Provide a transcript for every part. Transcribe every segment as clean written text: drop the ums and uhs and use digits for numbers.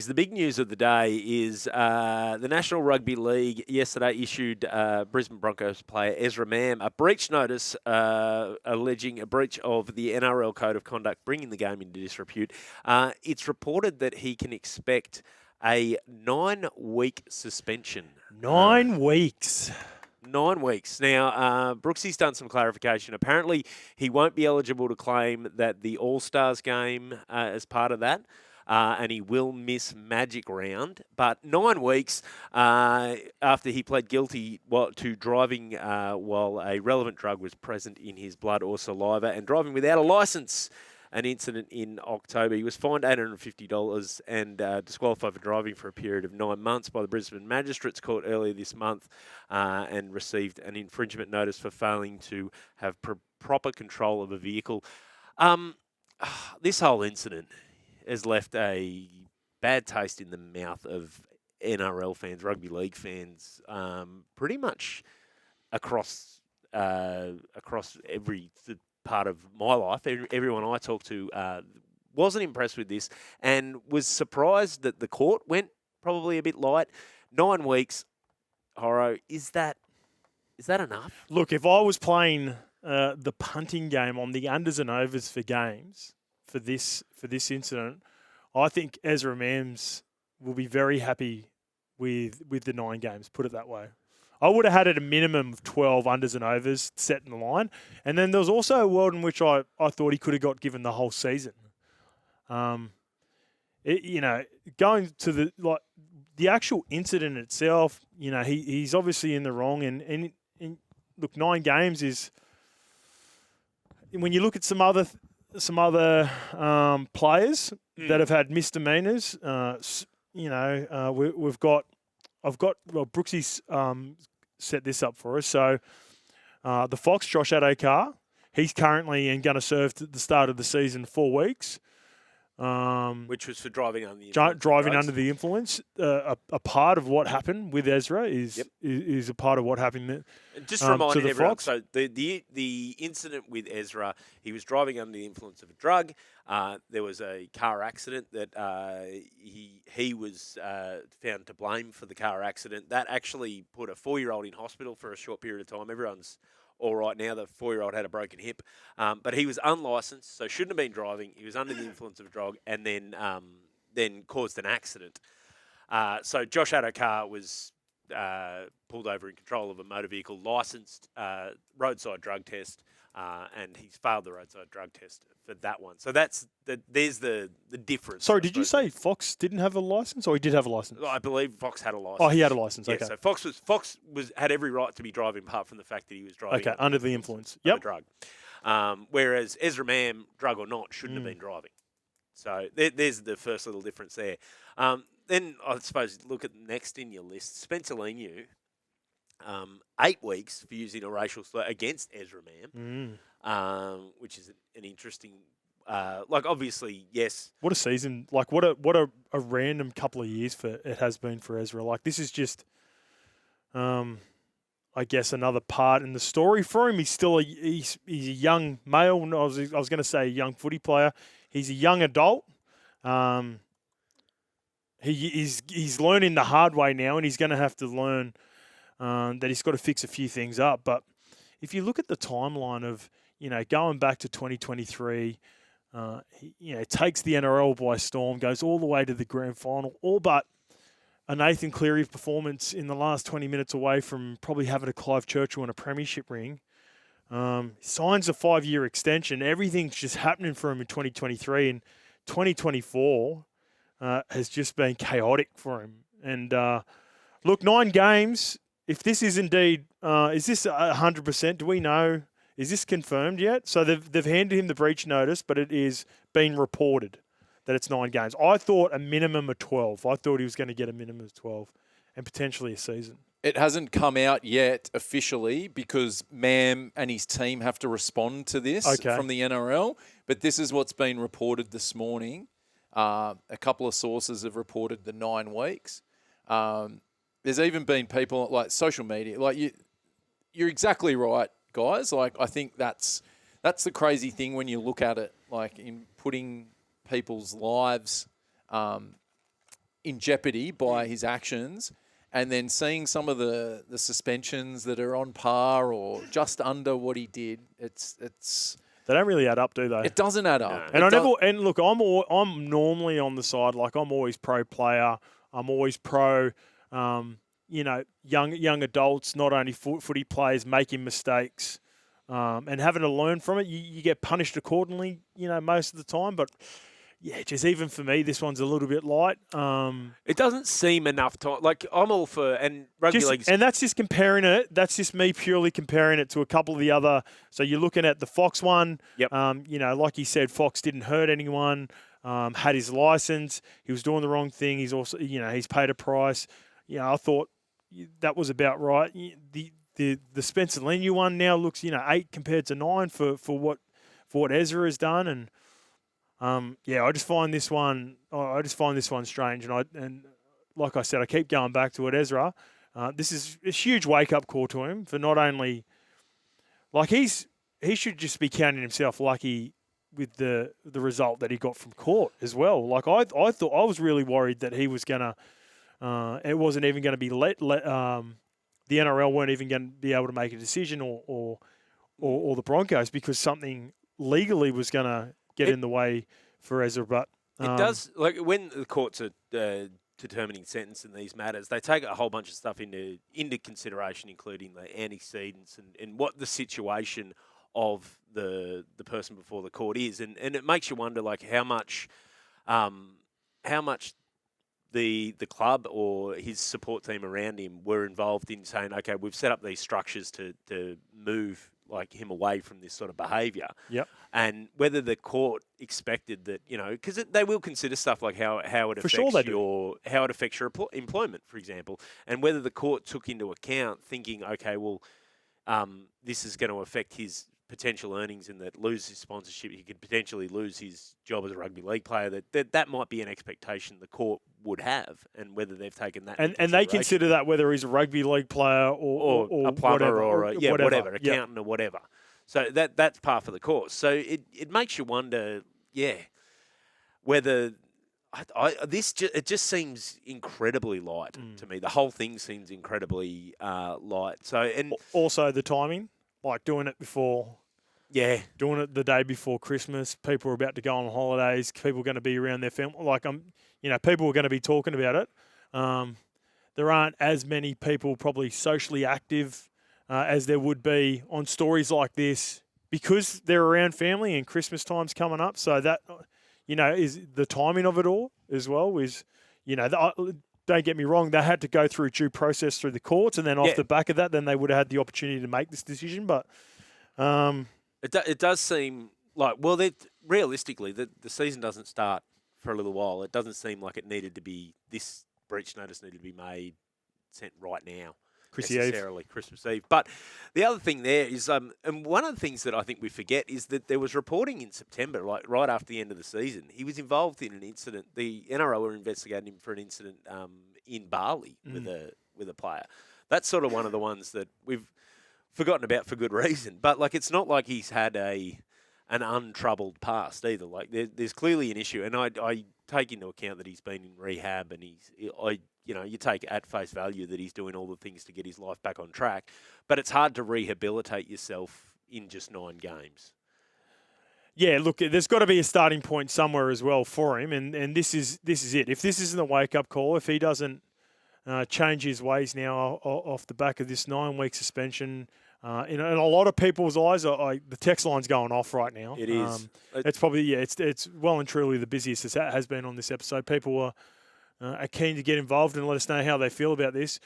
the big news of the day is the National Rugby League yesterday issued Brisbane Broncos player Ezra Mam a breach notice alleging a breach of the NRL Code of Conduct, bringing the game into disrepute. It's reported that he can expect a 9-week suspension. 9 weeks. 9 weeks. Now, Brooksy's done some clarification. Apparently, he won't be eligible to claim that the All-Stars game as part of that. And he will miss Magic Round. But 9 weeks after he pled guilty to driving while a relevant drug was present in his blood or saliva and driving without a licence, an incident in October. He was fined $850 and disqualified for driving for a period of 9 months by the Brisbane Magistrates Court earlier this month and received an infringement notice for failing to have proper control of a vehicle. This whole incident has left a bad taste in the mouth of NRL fans, rugby league fans, pretty much across every part of my life. Everyone I talked to wasn't impressed with this and was surprised that the court went probably a bit light. 9 weeks, Horo, is that enough? Look, if I was playing the punting game on the unders and overs for games for this incident, I think Ezra Mams will be very happy with the 9 games, put it that way. I would have had it a minimum of 12 unders and overs set in the line. And then there was also a world in which I thought he could have got given the whole season. Going to the actual incident itself, he's obviously in the wrong. And look, 9 games is, when you look at some other players that have had misdemeanors, Brooksy's set this up for us. So the Fox, Josh Adokar, he's currently going to serve at the start of the season 4 weeks. Which was for driving under the influence. Under the influence. A part of what happened with Ezra is a part of what happened. Just reminding everyone, Fox. so the incident with Ezra, he was driving under the influence of a drug. There was a car accident that he was found to blame for the car accident. That actually put a 4-year-old in hospital for a short period of time. Everyone's all right now. The 4-year-old had a broken hip, but he was unlicensed, so shouldn't have been driving. He was under the influence of a drug, and then caused an accident. So Josh Adokar was pulled over in control of a motor vehicle, licensed, roadside drug test, and he's failed the roadside drug test for that one. So there's the difference. Sorry, did you say Fox didn't have a license, or he did have a license? I believe Fox had a license. Oh, he had a license. Yeah, okay. so Fox had every right to be driving, apart from the fact that he was driving. Okay, under the influence. Of a drug. Whereas Ezra Mam, drug or not, shouldn't have been driving. So there's the first little difference there. Then I suppose look at next in your list, Spencer Leniu. 8 weeks for using a racial slur against Ezra Mam, which is an interesting. Obviously, yes. What a season! Like, what a random couple of years it has been for Ezra. Like, this is just, I guess, another part in the story for him. He's still he's a young male. I was going to say a young footy player. He's a young adult. He's learning the hard way now, and he's going to have to learn that he's got to fix a few things up. But if you look at the timeline of, going back to 2023, he takes the NRL by storm, goes all the way to the grand final, all but a Nathan Cleary performance in the last 20 minutes away from probably having a Clive Churchill and a premiership ring. Signs a 5-year extension. Everything's just happening for him in 2023, and 2024 has just been chaotic for him. And look, 9 games. If this is indeed, is this 100%? Do we know? Is this confirmed yet? So they've handed him the breach notice, but it is being reported that it's 9 games. I thought a minimum of 12. I thought he was going to get a minimum of 12 and potentially a season. It hasn't come out yet officially because Mam and his team have to respond to this from the NRL. But this is what's been reported this morning. A couple of sources have reported the 9 weeks. There's even been people like social media. Like you're exactly right, guys. Like I think that's the crazy thing when you look at it. Like in putting people's lives in jeopardy by his actions, and then seeing some of the suspensions that are on par or just under what he did, it's they don't really add up, do they? It doesn't add up. And look, I'm normally on the side, like I'm always pro player. I'm always pro, young adults, not only footy players making mistakes, and having to learn from it. You get punished accordingly, most of the time. But yeah, just even for me, this one's a little bit light. It doesn't seem enough time. Like, I'm all for, and rugby league. And that's just comparing it. That's just me purely comparing it to a couple of the other. So you're looking at the Fox one. Yep. Like you said, Fox didn't hurt anyone. Had his license. He was doing the wrong thing. He's also, he's paid a price. I thought that was about right. The Spencer Leniu one now looks, 8 compared to 9 for what Ezra has done, and I just find this one. I just find this one strange, and like I said, I keep going back to it. Ezra, this is a huge wake up call to him for not only, like he should just be counting himself lucky with the result that he got from court as well. Like I thought, I was really worried that he was gonna, it wasn't even going to be let. The NRL weren't even going to be able to make a decision, or the Broncos, because something legally was going to get in the way for Ezra. But it does, like when the courts are determining sentence in these matters, they take a whole bunch of stuff into consideration, including the antecedents and what the situation of the person before the court is, and it makes you wonder, like how much the club or his support team around him were involved in saying, okay, we've set up these structures to move like him away from this sort of behaviour. Yep. And whether the court expected that, because they will consider stuff like how it affects how it affects your employment, for example, and whether the court took into account thinking, okay, well, this is going to affect his potential earnings and that lose his sponsorship, he could potentially lose his job as a rugby league player, that might be an expectation the court would have, and whether they've taken that and they consider that whether he's a rugby league player or a plumber whatever, whatever, accountant or whatever. So that's par for the course. So it makes you wonder, whether it just seems incredibly light to me. The whole thing seems incredibly light. So, and also the timing, like doing it before. Yeah. Doing it the day before Christmas. People are about to go on holidays. People are going to be around their family. People are going to be talking about it. There aren't as many people probably socially active as there would be on stories like this because they're around family and Christmas time's coming up. So that, is the timing of it all as well is, don't get me wrong, they had to go through due process through the courts, and then off the back of that, then they would have had the opportunity to make this decision. But it does seem like, well, realistically, the season doesn't start for a little while. It doesn't seem like this breach notice needed to be sent right now. Christmas Eve. But the other thing there is, and one of the things that I think we forget is that there was reporting in September, like right after the end of the season, he was involved in an incident. The NRL were investigating him for an incident in Bali with a player. That's sort of one of the ones that we've forgotten about for good reason. But like, it's not like he's had an untroubled past either. Like there's clearly an issue, and I take into account that he's been in rehab, and you take at face value that he's doing all the things to get his life back on track. But it's hard to rehabilitate yourself in just 9 games. Yeah, look, there's got to be a starting point somewhere as well for him, and this is it. If this isn't a wake-up call, if he doesn't change his ways now off the back of this 9-week suspension, in a lot of people's eyes, the text line's going off right now. It is. It's probably, it's well and truly the busiest it has been on this episode. People are keen to get involved and let us know how they feel about this.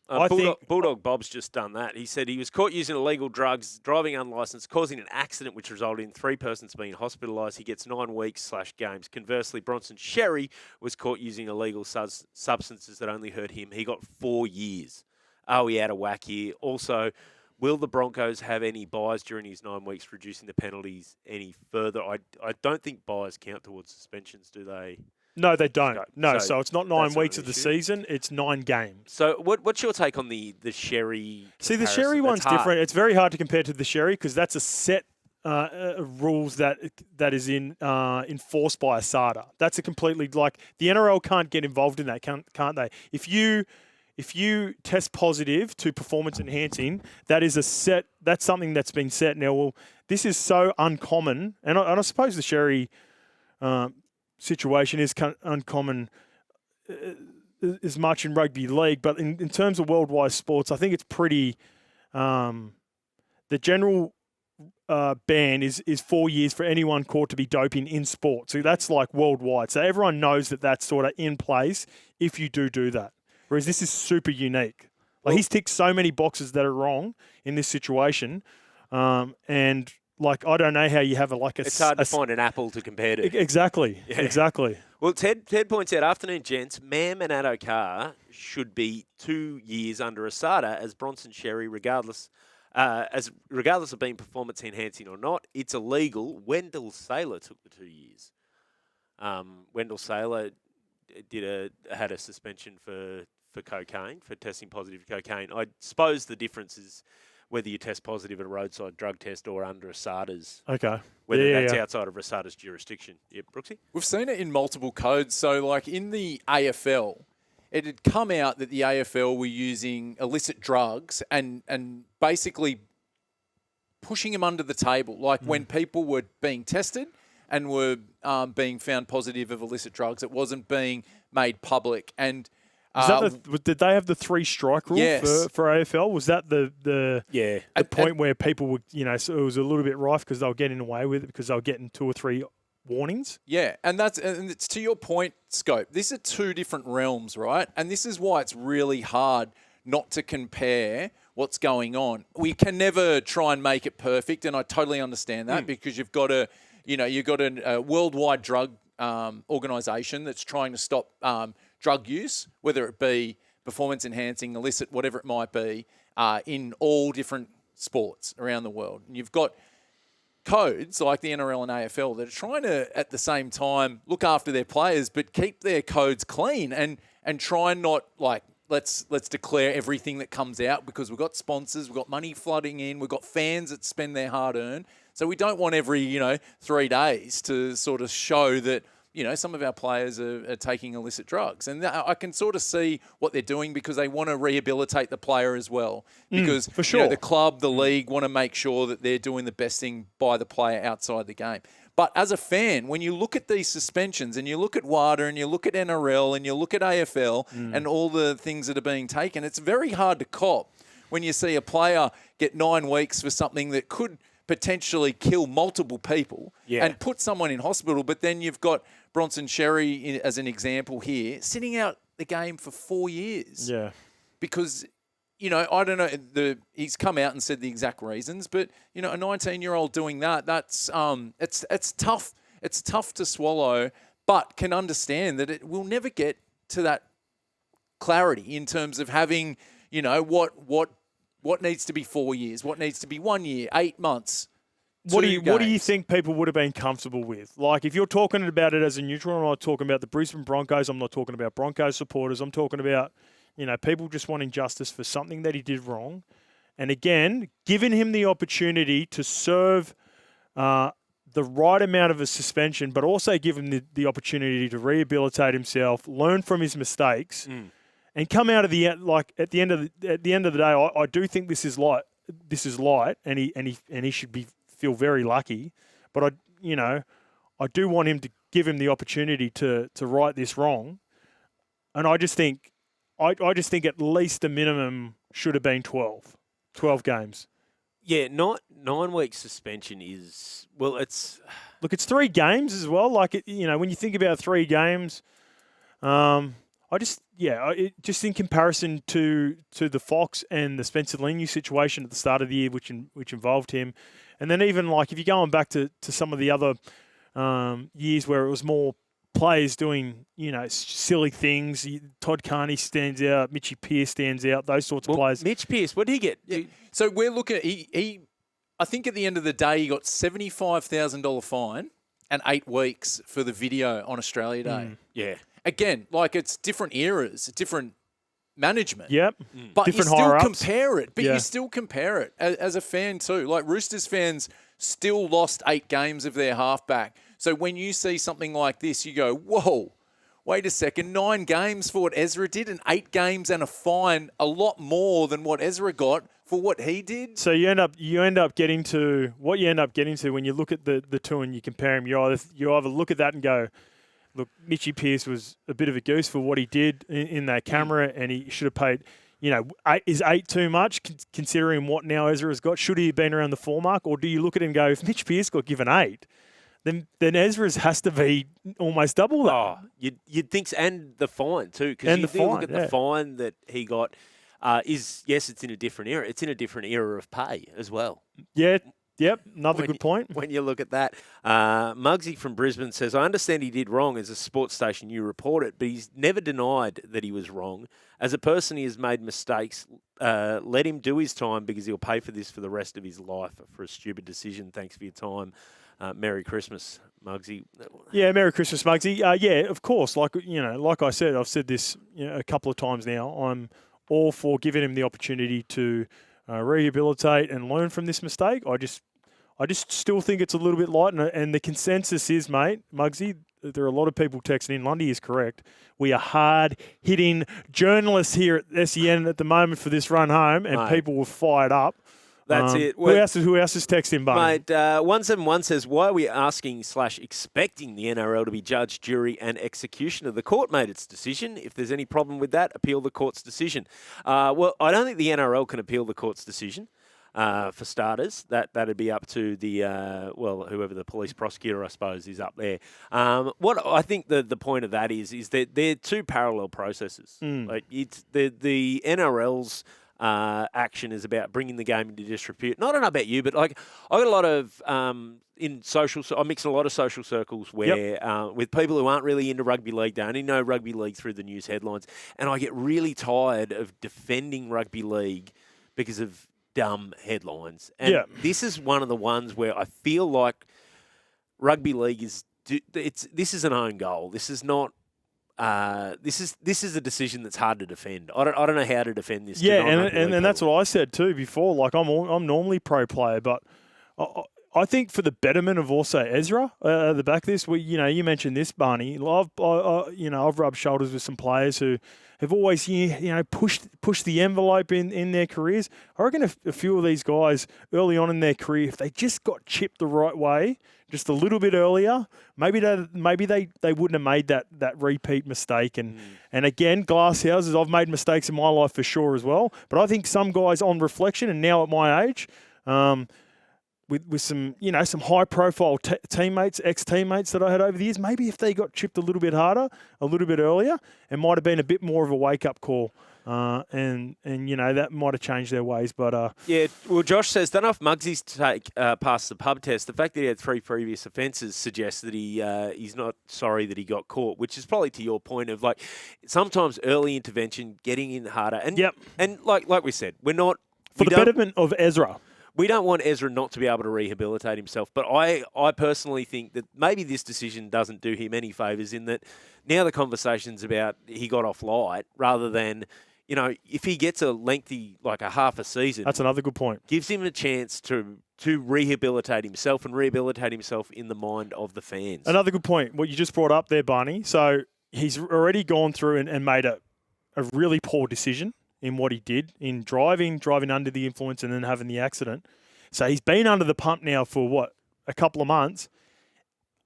Bulldog Bob's just done that. He said he was caught using illegal drugs, driving unlicensed, causing an accident which resulted in 3 persons being hospitalised. He gets 9 weeks/games. Conversely, Bronson Sherry was caught using illegal substances that only hurt him. He got 4 years. Oh, he had a whack here. Also, will the Broncos have any buys during his 9 weeks, reducing the penalties any further? I don't think buys count towards suspensions, do they? No, they don't. No, so it's not 9 weeks of the season. It's 9 games. So what's your take on the Sherry comparison? See, the Sherry one's different. It's very hard to compare to the Sherry because that's a set rules that is enforced by ASADA. That's a completely like the NRL can't get involved in that, can't they? If you test positive to performance enhancing, that's something that's been set. Now, well, this is so uncommon, and I suppose the Sherry situation is uncommon as much in rugby league, but in terms of worldwide sports, I think it's pretty. The general ban is 4 years for anyone caught to be doping in sport. So that's like worldwide. So everyone knows that that's sort of in place if you do that. Whereas this is super unique. Like he's ticked so many boxes that are wrong in this situation, and like I don't know how you have it's hard to find an apple to compare to. Exactly, yeah. Exactly. Well, Ted points out, afternoon gents, Mam and Addo-Carr should be 2 years under ASADA as Bronson Sherry, regardless of being performance enhancing or not, it's illegal. Wendell Saylor took the 2 years. Wendell Saylor had a suspension for cocaine, for testing positive for cocaine. I suppose the difference is whether you test positive at a roadside drug test or under ASADA's. Okay. Whether that's outside of ASADA's jurisdiction. Yep, Brooksy? We've seen it in multiple codes. So, like in the AFL, it had come out that the AFL were using illicit drugs and basically pushing them under the table. Like when people were being tested and were being found positive of illicit drugs, it wasn't being made public. And did they have the 3 strike rule for AFL? Was that the point where people would, so it was a little bit rife because they were getting away with it because they were getting 2 or 3 warnings? Yeah, and it's to your point, Scope. These are 2 different realms, right? And this is why it's really hard not to compare what's going on. We can never try and make it perfect, and I totally understand that because you've got a worldwide drug organisation that's trying to stop drug use, whether it be performance enhancing, illicit, whatever it might be, in all different sports around the world. And you've got codes like the NRL and AFL that are trying to, at the same time, look after their players, but keep their codes clean and try and not like let's declare everything that comes out because we've got sponsors, we've got money flooding in, we've got fans that spend their hard earned. So we don't want every 3 days to sort of show that some of our players are taking illicit drugs. And I can sort of see what they're doing because they want to rehabilitate the player as well. Because for sure. The club, the league want to make sure that they're doing the best thing by the player outside the game. But as a fan, when you look at these suspensions and you look at WADA and you look at NRL and you look at AFL and all the things that are being taken, it's very hard to cop when you see a player get 9 weeks for something that could potentially kill multiple people and put someone in hospital. But then you've got Bronson Sherry as an example here, sitting out the game for 4 years. Yeah. Because, I don't know, he's come out and said the exact reasons, but, a 19-year-old doing that's it's tough. It's tough to swallow, but can understand that it will never get to that clarity in terms of having, what needs to be 4 years, what needs to be 1 year, 8 months. What do you think people would have been comfortable with? Like, if you're talking about it as a neutral, I'm not talking about the Brisbane Broncos. I'm not talking about Broncos supporters. I'm talking about, people just wanting justice for something that he did wrong. And again, giving him the opportunity to serve the right amount of a suspension, but also give him the opportunity to rehabilitate himself, learn from his mistakes, and come out of the end. Like at the end of the day, I do think this is light. This is light, and he should feel very lucky. But I do want him to give him the opportunity to right this wrong. And I just think at least the minimum should have been 12 games. Yeah, not 9 week suspension is it's 3 games as well. Like when you think about 3 games, just in comparison to the Fox and the Spencer Leniu situation at the start of the year, which involved him, and then even like if you're going back to some of the other years where it was more players doing silly things, Todd Carney stands out, Mitchie Pearce stands out, those sorts of players. Mitch Pearce, what did he get? Yeah. So we're looking at I think at the end of the day he got $75,000 fine and 8 weeks for the video on Australia Day. Yeah. Again, like it's different eras, different management. Yep. But different you still higher-ups. compare it. But you still compare it as a fan too. Like Roosters fans still lost 8 games of their halfback. So when you see something like this, you go, whoa, wait a second, 9 games for what Ezra did and 8 games and a fine, a lot more than what Ezra got for what he did. So you end up getting to what you end up getting to when you look at the two and you compare them. You either look at that and go, look, Mitchy Pearce was a bit of a goose for what he did in that camera, and he should have paid. Is 8 too much considering what now Ezra has got? Should he have been around the 4 mark, or do you look at it and go, if Mitch Pearce got given 8? Then Ezra's has to be almost double that. Oh, you'd think so. And the fine too, because you do look at the fine that he got. It's in a different era. It's in a different era of pay as well. Yeah. Yep, another good point. When you look at that. Muggsy from Brisbane says, I understand he did wrong as a sports station, you report it, but he's never denied that he was wrong. As a person, he has made mistakes. Let him do his time because he'll pay for this for the rest of his life for a stupid decision. Thanks for your time. Merry Christmas, Muggsy. Yeah, Merry Christmas, Muggsy. Yeah, of course. Like I said, I've said this a couple of times now. I'm all for giving him the opportunity to rehabilitate and learn from this mistake. I just still think it's a little bit light, and the consensus is, mate, Muggsy, there are a lot of people texting in. Lundy is correct. We are hard-hitting journalists here at SEN at the moment for this run home, and people were fired up. That's it. Who else is texting, Barney? Mate, 171 says, why are we asking/expecting the NRL to be judge, jury and executioner? The court made its decision. If there's any problem with that, appeal the court's decision. Well, I don't think the NRL can appeal the court's decision. For starters, that'd be up to the whoever the police prosecutor, I suppose, is up there. What I think the point of that is that they're two parallel processes. Like it's the NRL's action is about bringing the game into disrepute. And I don't know about you, but like I got a lot of I mix in a lot of social circles where with people who aren't really into rugby league, they only know rugby league through the news headlines, and I get really tired of defending rugby league because of dumb headlines. And this is one of the ones where I feel like rugby league this is an own goal. This is not. This is a decision that's hard to defend. I don't know how to defend this. Yeah, and that's what I said too before. Like I'm normally pro player, but I think for the betterment of also Ezra at the back of this, you mentioned this, Barney. I've rubbed shoulders with some players who have always pushed the envelope in their careers. I reckon a few of these guys early on in their career, if they just got chipped the right way, just a little bit earlier, maybe they wouldn't have made that repeat mistake. And again, glass houses, I've made mistakes in my life for sure as well. But I think some guys on reflection, and now at my age, with some some high profile teammates, ex-teammates that I had over the years, maybe if they got chipped a little bit harder, a little bit earlier, it might have been a bit more of a wake-up call. And that might have changed their ways, but well, Josh says, don't know if Muggsy's take passed the pub test. The fact that he had 3 previous offences suggests that he's not sorry that he got caught, which is probably to your point of like sometimes early intervention, getting in harder, and like we said, we're not for the betterment of Ezra. We don't want Ezra not to be able to rehabilitate himself, but I personally think that maybe this decision doesn't do him any favours in that now the conversation's about he got off light rather than. If he gets a lengthy, like a half a season... That's another good point. Gives him a chance to rehabilitate himself and rehabilitate himself in the mind of the fans. Another good point, what you just brought up there, Barney. So he's already gone through and made a really poor decision in what he did in driving under the influence and then having the accident. So he's been under the pump now for, a couple of months.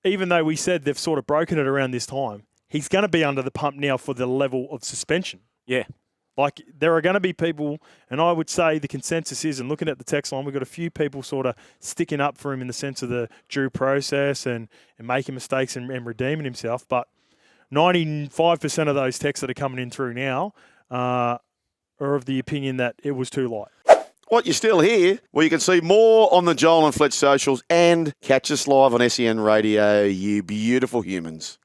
Even though we said they've sort of broken it around this time, he's going to be under the pump now for the level of suspension. Yeah. Like, there are going to be people, and I would say the consensus is, and looking at the text line, we've got a few people sort of sticking up for him in the sense of the due process and making mistakes and redeeming himself. But 95% of those texts that are coming in through now are of the opinion that it was too light. What, you're still here? Well, you can see more on the Joel and Fletch socials and catch us live on SEN Radio, you beautiful humans.